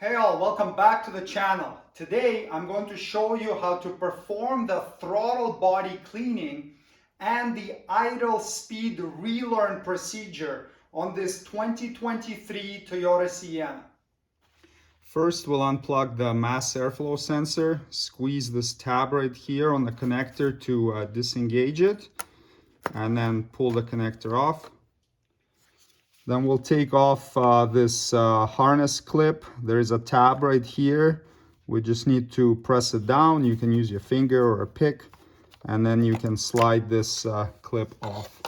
Hey all, welcome back to the channel. Today I'm going to show you how to perform the throttle body cleaning and the idle speed relearn procedure on this 2023 Toyota Sienna. First we'll unplug the mass airflow sensor, squeeze this tab right here on the connector to disengage it, and then pull the connector off. Then we'll take off this harness clip. There is a tab right here. We just need to press it down. You can use your finger or a pick, and then you can slide this clip off.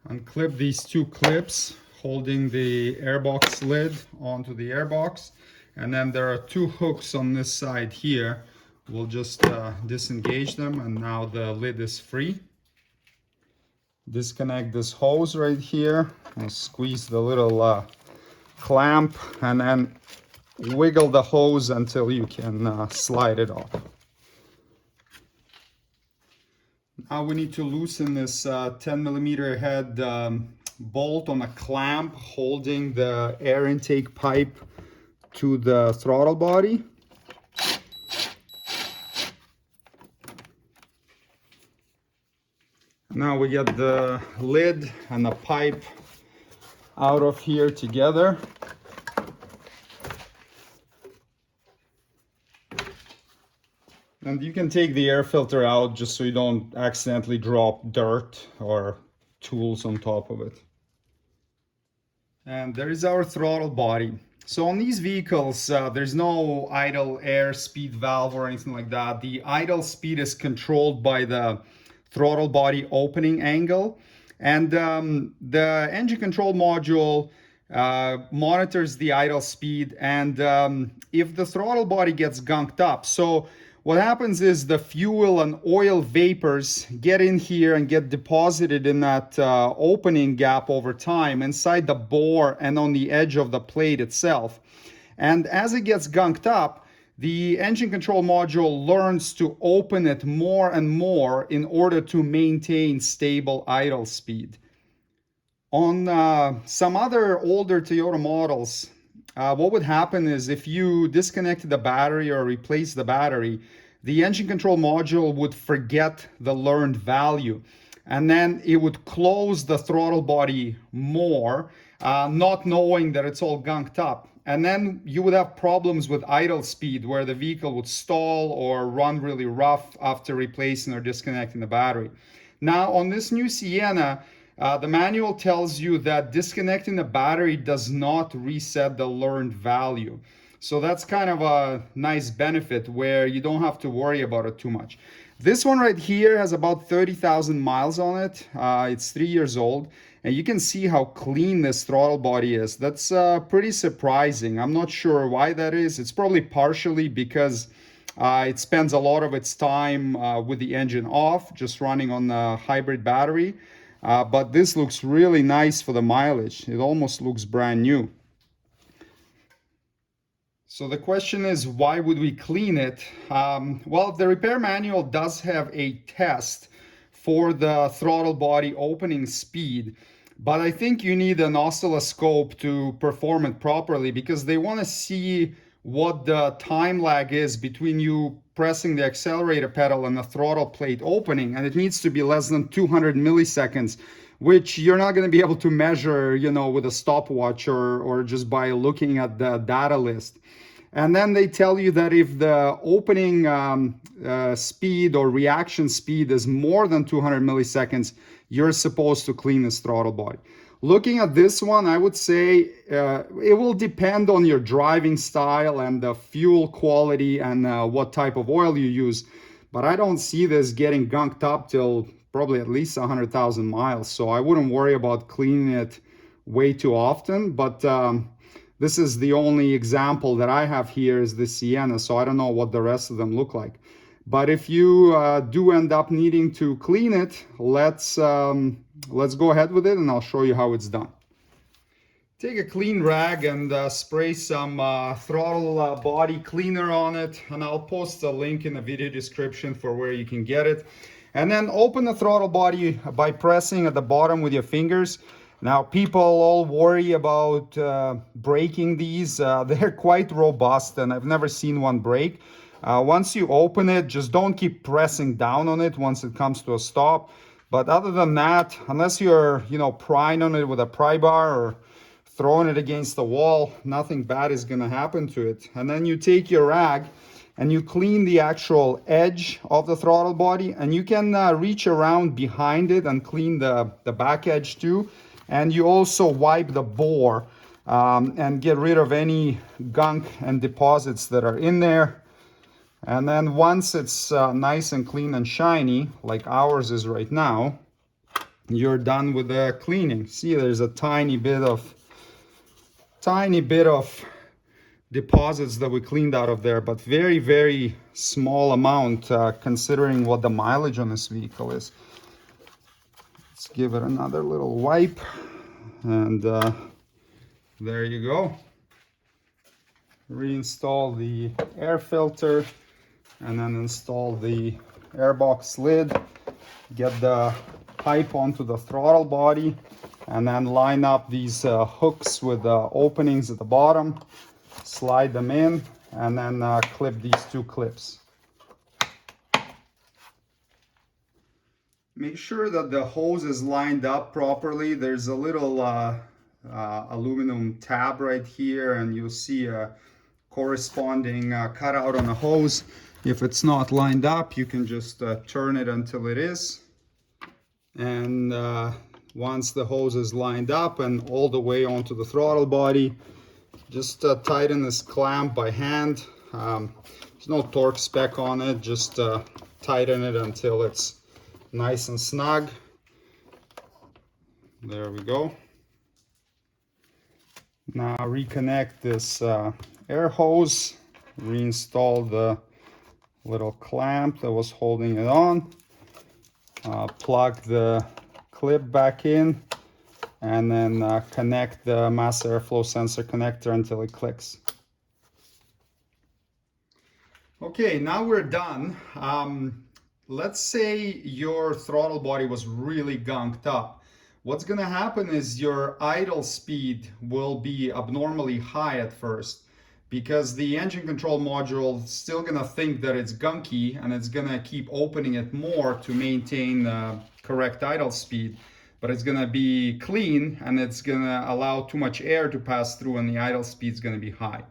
Unclip these two clips holding the airbox lid onto the airbox. And then there are two hooks on this side here. We'll just disengage them, and now the lid is free. Disconnect this hose right here and squeeze the little clamp, and then wiggle the hose until you can slide it off. Now we need to loosen this 10mm head bolt on a clamp holding the air intake pipe to the throttle body. Now we get the lid and the pipe out of here together. And you can take the air filter out just so you don't accidentally drop dirt or tools on top of it. And there is our throttle body. So on these vehicles, there's no idle air speed valve or anything like that. The idle speed is controlled by the throttle body opening angle, and the engine control module monitors the idle speed, and if the throttle body gets gunked up, so what happens is the fuel and oil vapors get in here and get deposited in that opening gap over time inside the bore and on the edge of the plate itself. And as it gets gunked up, the engine control module learns to open it more and more in order to maintain stable idle speed. On some other older Toyota models, what would happen is if you disconnected the battery or replaced the battery, the engine control module would forget the learned value, and then it would close the throttle body more, not knowing that it's all gunked up. And then you would have problems with idle speed where the vehicle would stall or run really rough after replacing or disconnecting the battery. Now on this new Sienna, the manual tells you that disconnecting the battery does not reset the learned value. So that's kind of a nice benefit where you don't have to worry about it too much. This one right here has about 30,000 miles on it. It's 3 years old. And you can see how clean this throttle body is. That's pretty surprising. I'm not sure why that is. It's probably partially because it spends a lot of its time with the engine off, just running on the hybrid battery. But this looks really nice for the mileage. It almost looks brand new. So the question is, why would we clean it? Well, the repair manual does have a test for the throttle body opening speed, but I think you need an oscilloscope to perform it properly because they want to see what the time lag is between you pressing the accelerator pedal and the throttle plate opening, and it needs to be less than 200 milliseconds, which you're not going to be able to measure, with a stopwatch or just by looking at the data list. And then they tell you that if the opening speed or reaction speed is more than 200 milliseconds, you're supposed to clean this throttle body. Looking at this one, I would say it will depend on your driving style and the fuel quality and what type of oil you use. But I don't see this getting gunked up till probably at least 100,000 miles. So I wouldn't worry about cleaning it way too often. But this is the only example that I have here is the Sienna, so I don't know what the rest of them look like. But if you do end up needing to clean it, let's go ahead with it and I'll show you how it's done. Take a clean rag and spray some throttle body cleaner on it, and I'll post a link in the video description for where you can get it. And then open the throttle body by pressing at the bottom with your fingers. Now, people all worry about breaking these. They're quite robust, and I've never seen one break. Once you open it, just don't keep pressing down on it once it comes to a stop. But other than that, unless you're, prying on it with a pry bar or throwing it against the wall, nothing bad is going to happen to it. And then you take your rag and you clean the actual edge of the throttle body, and you can reach around behind it and clean the back edge too. And you also wipe the bore and get rid of any gunk and deposits that are in there. And then once it's nice and clean and shiny, like ours is right now, you're done with the cleaning. See, there's a tiny bit of deposits that we cleaned out of there, but very, very small amount considering what the mileage on this vehicle is. Let's give it another little wipe, and there you go. Reinstall the air filter and then install the airbox lid. Get the pipe onto the throttle body and then line up these hooks with the openings at the bottom. Slide them in and then clip these two clips. Make sure that the hose is lined up properly. There's a little aluminum tab right here, and you'll see a corresponding cutout on the hose. If it's not lined up, you can just turn it until it is. And once the hose is lined up and all the way onto the throttle body, just tighten this clamp by hand. There's no torque spec on it, just tighten it until it's nice and snug. There we go. Now reconnect this air hose, reinstall the little clamp that was holding it on, plug the clip back in, and then connect the mass airflow sensor connector until it clicks. Okay, now we're done. Let's say your throttle body was really gunked up. What's going to happen is your idle speed will be abnormally high at first, because the engine control module is still going to think that it's gunky, and it's going to keep opening it more to maintain correct idle speed. But it's going to be clean, and it's going to allow too much air to pass through, and the idle speed is going to be high.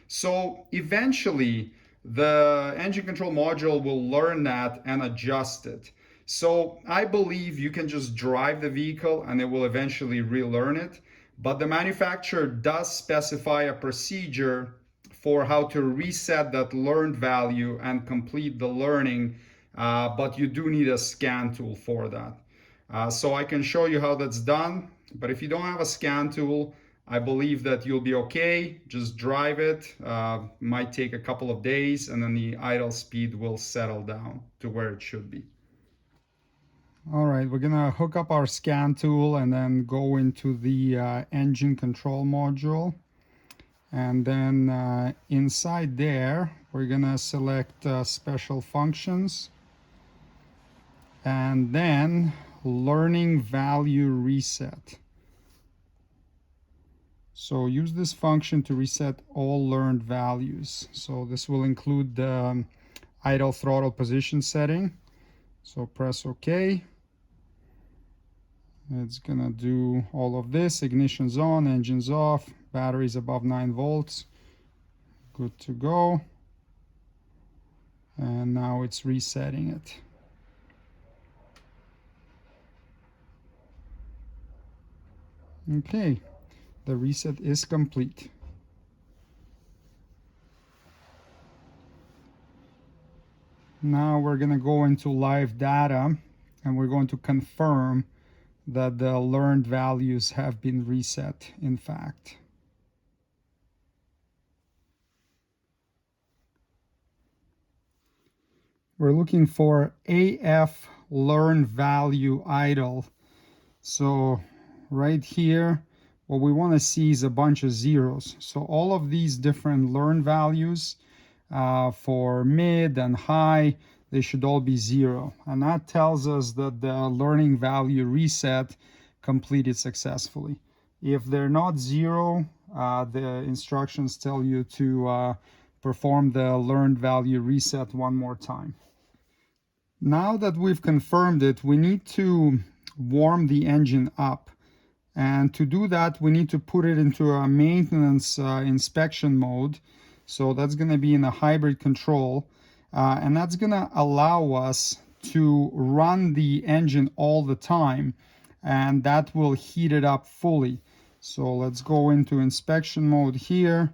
So eventually the engine control module will learn that and adjust it. So I believe you can just drive the vehicle and it will eventually relearn it. But the manufacturer does specify a procedure for how to reset that learned value and complete the learning, but you do need a scan tool for that. So I can show you how that's done, but if you don't have a scan tool, I believe that you'll be okay. Just drive it. Might take a couple of days, and then the idle speed will settle down to where it should be. All right, we're gonna hook up our scan tool and then go into the engine control module. And then inside there, we're gonna select special functions. And then learning value reset. So use this function to reset all learned values. So this will include the idle throttle position setting. So press OK. It's gonna do all of this. Ignition's on, engine's off, battery's above 9 volts. Good to go. And now it's resetting it. Okay. The reset is complete. Now we're going to go into live data, and we're going to confirm that the learned values have been reset, in fact. We're looking for AF learned value idle. So right here, what we want to see is a bunch of zeros. So all of these different learn values for mid and high, they should all be 0. And that tells us that the learning value reset completed successfully. If they're not 0, the instructions tell you to perform the learned value reset one more time. Now that we've confirmed it, we need to warm the engine up. And to do that, we need to put it into a maintenance inspection mode. So that's going to be in a hybrid control. And that's going to allow us to run the engine all the time. And that will heat it up fully. So let's go into inspection mode here.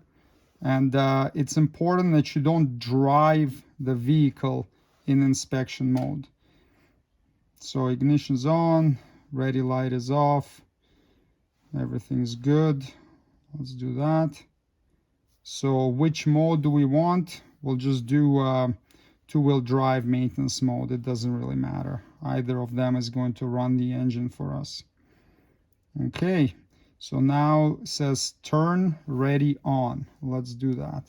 And it's important that you don't drive the vehicle in inspection mode. So ignition's on, ready light is off, everything's good. Let's do that. So which mode do we want? We'll just do two-wheel drive maintenance mode. It doesn't really matter. Either of them is going to run the engine for us. Okay, so now it says turn ready on. Let's do that.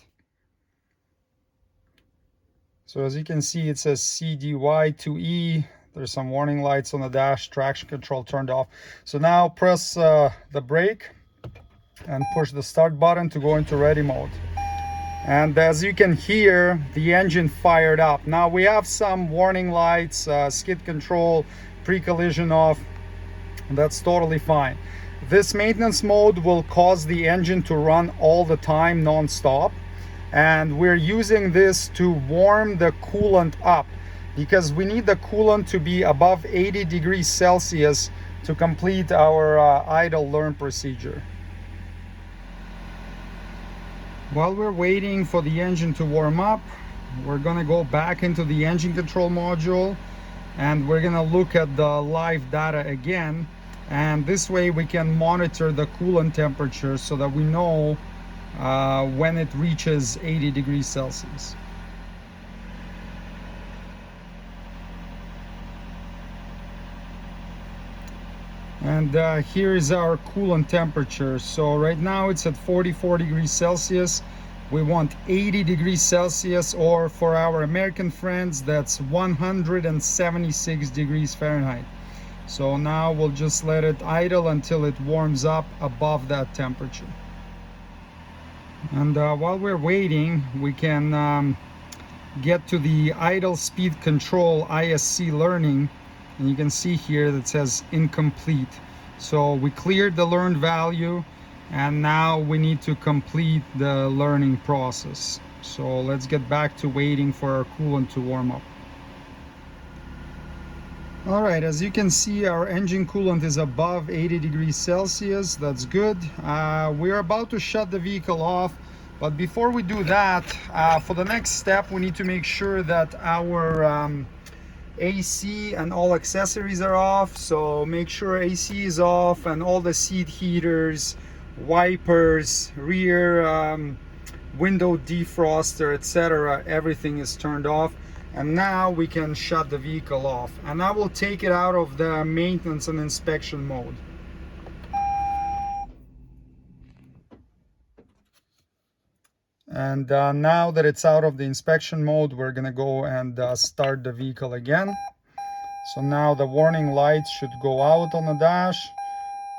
So as you can see, it says CDY to E. There's some warning lights on the dash, traction control turned off. So now press the brake and push the start button to go into ready mode. And as you can hear, the engine fired up. Now we have some warning lights, skid control, pre-collision off. That's totally fine. This maintenance mode will cause the engine to run all the time non-stop. And we're using this to warm the coolant up because we need the coolant to be above 80 degrees Celsius to complete our idle learn procedure. While we're waiting for the engine to warm up, we're gonna go back into the engine control module and we're gonna look at the live data again. And this way we can monitor the coolant temperature so that we know when it reaches 80 degrees Celsius. And here is our coolant temperature. So right now it's at 44 degrees Celsius. We want 80 degrees Celsius, or for our American friends, that's 176 degrees Fahrenheit. So now we'll just let it idle until it warms up above that temperature. And while we're waiting, we can get to the idle speed control ISC learning, and you can see here that says incomplete. So we cleared the learned value and now we need to complete the learning process. So let's get back to waiting for our coolant to warm up. All right, as you can see, our engine coolant is above 80 degrees Celsius. That's good. We're about to shut the vehicle off, but before we do that, for the next step, we need to make sure that our AC and all accessories are off. So make sure AC is off and all the seat heaters, wipers, rear window defroster, etc. Everything is turned off. And now we can shut the vehicle off. And I will take it out of the maintenance and inspection mode. And now that it's out of the inspection mode, we're gonna go and start the vehicle again. So now the warning lights should go out on the dash.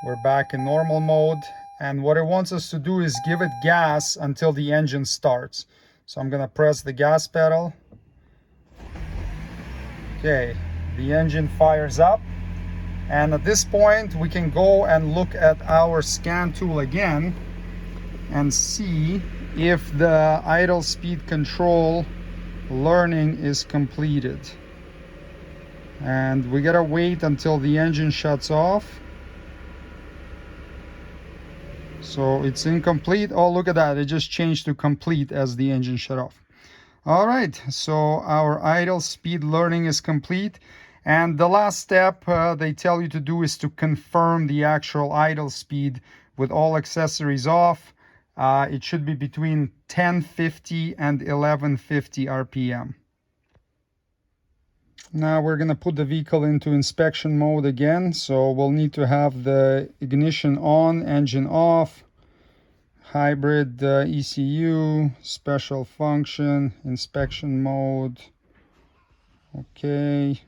We're back in normal mode. And what it wants us to do is give it gas until the engine starts. So I'm gonna press the gas pedal. Okay, the engine fires up, and at this point we can go and look at our scan tool again and see if the idle speed control learning is completed. And we gotta wait until the engine shuts off. So it's incomplete. Oh, look at that, it just changed to complete as the engine shut off. All right, so our idle speed learning is complete. And the last step they tell you to do is to confirm the actual idle speed with all accessories off. It should be between 1050 and 1150 RPM. Now we're gonna put the vehicle into inspection mode again. So we'll need to have the ignition on, engine off, hybrid ECU, special function, inspection mode. Okay.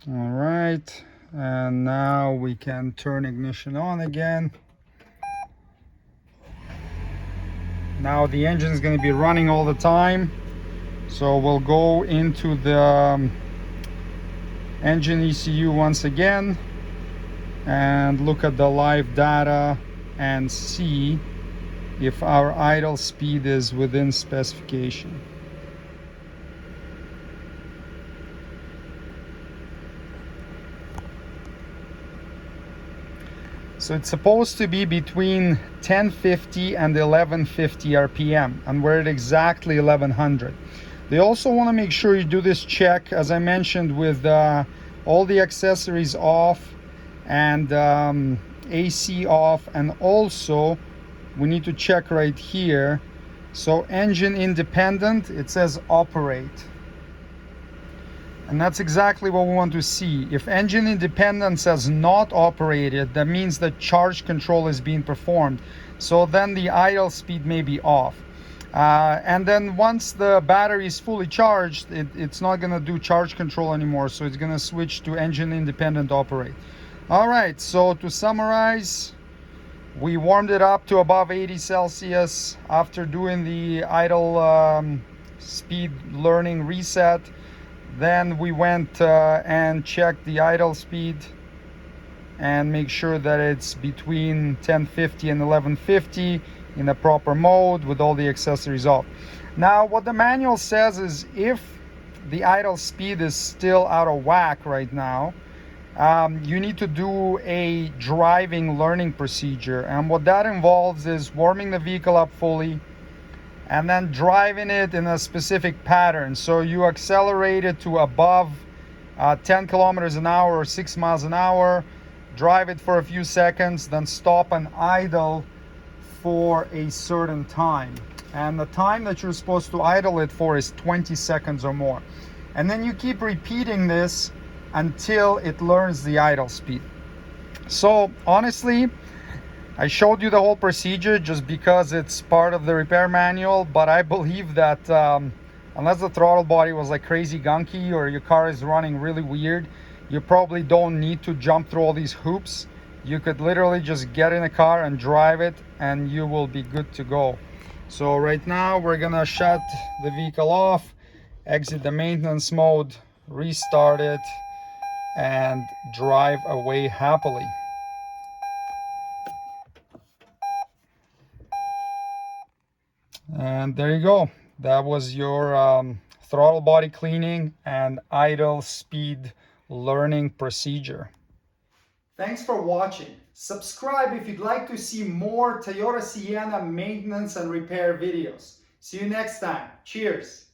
All right, and now we can turn ignition on again. Now the engine is going to be running all the time. So we'll go into the engine ECU once again and look at the live data and see if our idle speed is within specification. So it's supposed to be between 1050 and 1150 RPM, and we're at exactly 1100. They also want to make sure you do this check, as I mentioned, with all the accessories off and AC off, and also we need to check right here. So engine independent, it says operate. And that's exactly what we want to see. If engine independence says not operated, that means that charge control is being performed. So then the idle speed may be off. And then once the battery is fully charged, it's not going to do charge control anymore. So it's going to switch to engine independent operate. All right, so to summarize, we warmed it up to above 80 Celsius after doing the idle speed learning reset. Then we went and checked the idle speed and make sure that it's between 1050 and 1150 in the proper mode with all the accessories off. Now what the manual says is if the idle speed is still out of whack right now, you need to do a driving learning procedure, and what that involves is warming the vehicle up fully and then driving it in a specific pattern. So you accelerate it to above 10 kilometers an hour or 6 miles an hour, drive it for a few seconds, then stop and idle for a certain time. And the time that you're supposed to idle it for is 20 seconds or more. And then you keep repeating this until it learns the idle speed. So honestly, I showed you the whole procedure just because it's part of the repair manual, but I believe that unless the throttle body was like crazy gunky or your car is running really weird, you probably don't need to jump through all these hoops. You could literally just get in a car and drive it and you will be good to go. So right now we're gonna shut the vehicle off, exit the maintenance mode, restart it, and drive away happily. And there you go. That was your throttle body cleaning and idle speed learning procedure. Thanks for watching. Subscribe if you'd like to see more Toyota Sienna maintenance and repair videos. See you next time. Cheers.